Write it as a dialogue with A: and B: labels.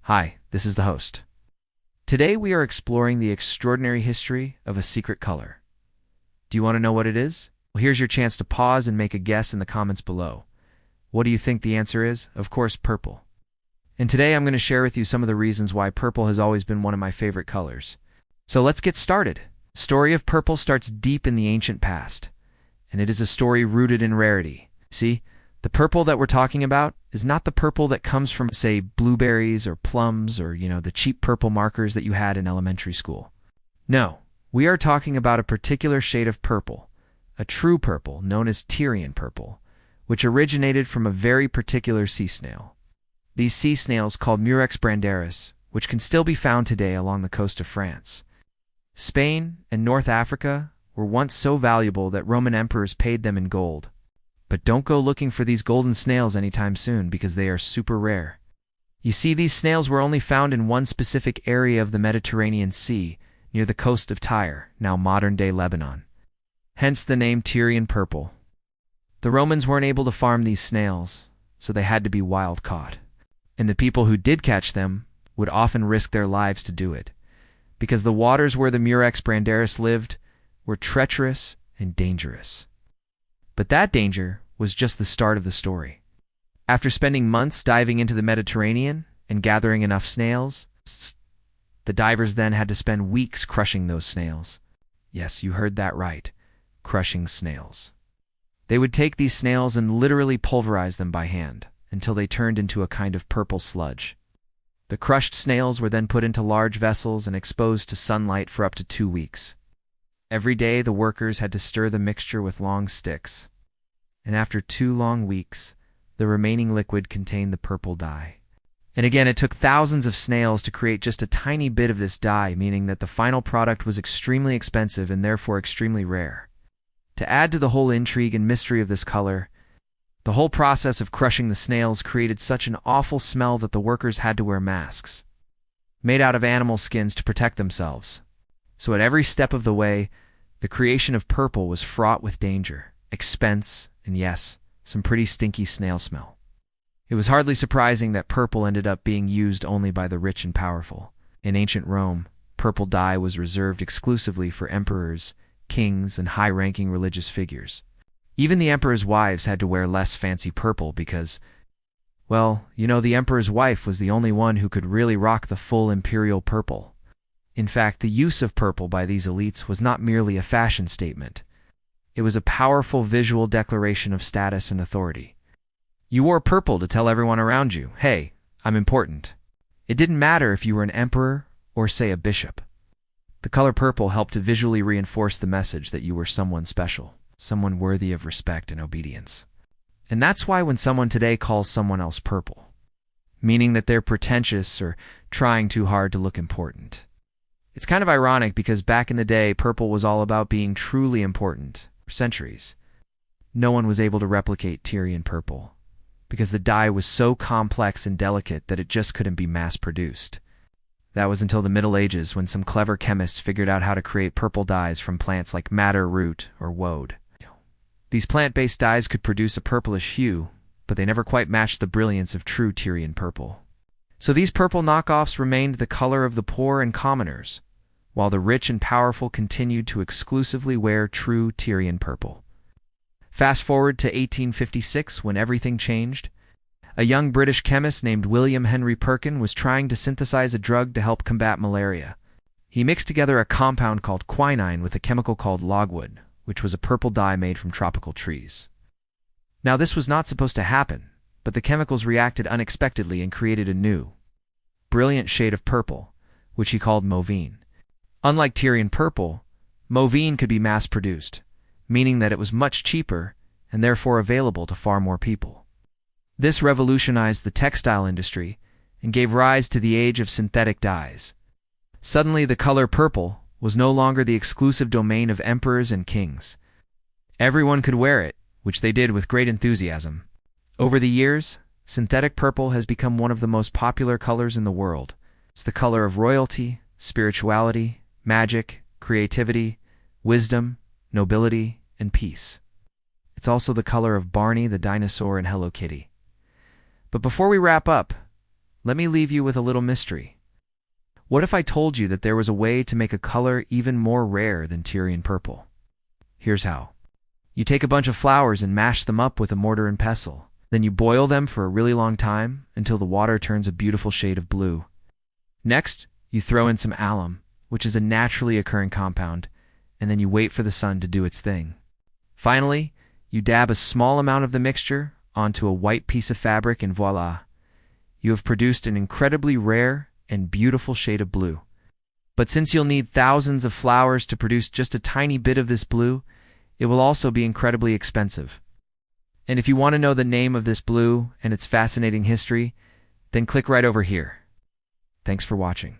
A: Hi, this is the host. Today we are exploring the extraordinary history of a secret color. Do you want to know what it is? Well, here's your chance to pause and make a guess in the comments below. What do you think the answer is? Of course, purple. And today I'm going to share with you some of the reasons why purple has always been one of my favorite colors. So let's get started. The story of purple starts deep in the ancient past, and it is a story rooted in rarity. See, the purple that we're talking about is not the purple that comes from, say, blueberries or plums or, the cheap purple markers that you had in elementary school. No, we are talking about a particular shade of purple, a true purple known as Tyrian purple, which originated from a very particular sea snail. These sea snails, called Murex brandaris, which can still be found today along the coast of France. Spain and North Africa were once so valuable that Roman emperors paid them in gold. But don't go looking for these golden snails anytime soon because they are super rare. You see, these snails were only found in one specific area of the Mediterranean Sea, near the coast of Tyre, now modern-day Lebanon. Hence the name Tyrian purple. The Romans weren't able to farm these snails, so they had to be wild caught. And the people who did catch them would often risk their lives to do it, because the waters where the Murex brandaris lived were treacherous and dangerous. But that danger was just the start of the story. After spending months diving into the Mediterranean and gathering enough snails, the divers then had to spend weeks crushing those snails. Yes, you heard that right, crushing snails. They would take these snails and literally pulverize them by hand until they turned into a kind of purple sludge. The crushed snails were then put into large vessels and exposed to sunlight for up to 2 weeks. Every day, the workers had to stir the mixture with long sticks. And after 2 long weeks, the remaining liquid contained the purple dye. And again, it took thousands of snails to create just a tiny bit of this dye, meaning that the final product was extremely expensive and therefore extremely rare. To add to the whole intrigue and mystery of this color, the whole process of crushing the snails created such an awful smell that the workers had to wear masks, made out of animal skins to protect themselves. So at every step of the way, the creation of purple was fraught with danger, expense, and yes, some pretty stinky snail smell. It was hardly surprising that purple ended up being used only by the rich and powerful. In ancient Rome, purple dye was reserved exclusively for emperors, kings, and high-ranking religious figures. Even the emperor's wives had to wear less fancy purple because, the emperor's wife was the only one who could really rock the full imperial purple. In fact, the use of purple by these elites was not merely a fashion statement. It was a powerful visual declaration of status and authority. You wore purple to tell everyone around you, hey, I'm important. It didn't matter if you were an emperor or, say, a bishop. The color purple helped to visually reinforce the message that you were someone special, someone worthy of respect and obedience. And that's why when someone today calls someone else purple, meaning that they're pretentious or trying too hard to look important. It's kind of ironic because back in the day, purple was all about being truly important. For centuries, no one was able to replicate Tyrian purple because the dye was so complex and delicate that it just couldn't be mass-produced. That was until the Middle Ages when some clever chemists figured out how to create purple dyes from plants like madder root or woad. These plant-based dyes could produce a purplish hue, but they never quite matched the brilliance of true Tyrian purple. So these purple knockoffs remained the color of the poor and commoners, while the rich and powerful continued to exclusively wear true Tyrian purple. Fast forward to 1856, when everything changed. A young British chemist named William Henry Perkin was trying to synthesize a drug to help combat malaria. He mixed together a compound called quinine with a chemical called logwood, which was a purple dye made from tropical trees. Now, this was not supposed to happen, but the chemicals reacted unexpectedly and created a new, brilliant shade of purple, which he called mauvine. Unlike Tyrian purple, mauvine could be mass-produced, meaning that it was much cheaper and therefore available to far more people. This revolutionized the textile industry and gave rise to the age of synthetic dyes. Suddenly, the color purple was no longer the exclusive domain of emperors and kings. Everyone could wear it, which they did with great enthusiasm. Over the years, synthetic purple has become one of the most popular colors in the world. It's the color of royalty, spirituality, magic, creativity, wisdom, nobility, and peace. It's also the color of Barney the dinosaur and Hello Kitty. But before we wrap up, let me leave you with a little mystery. What if I told you that there was a way to make a color even more rare than Tyrian purple? Here's how. You take a bunch of flowers and mash them up with a mortar and pestle. Then you boil them for a really long time until the water turns a beautiful shade of blue. Next, you throw in some alum, which is a naturally occurring compound, and then you wait for the sun to do its thing. Finally, you dab a small amount of the mixture onto a white piece of fabric and voila! You have produced an incredibly rare and beautiful shade of blue. But since you'll need thousands of flowers to produce just a tiny bit of this blue, it will also be incredibly expensive. And if you want to know the name of this blue and its fascinating history, then click right over here. Thanks for watching.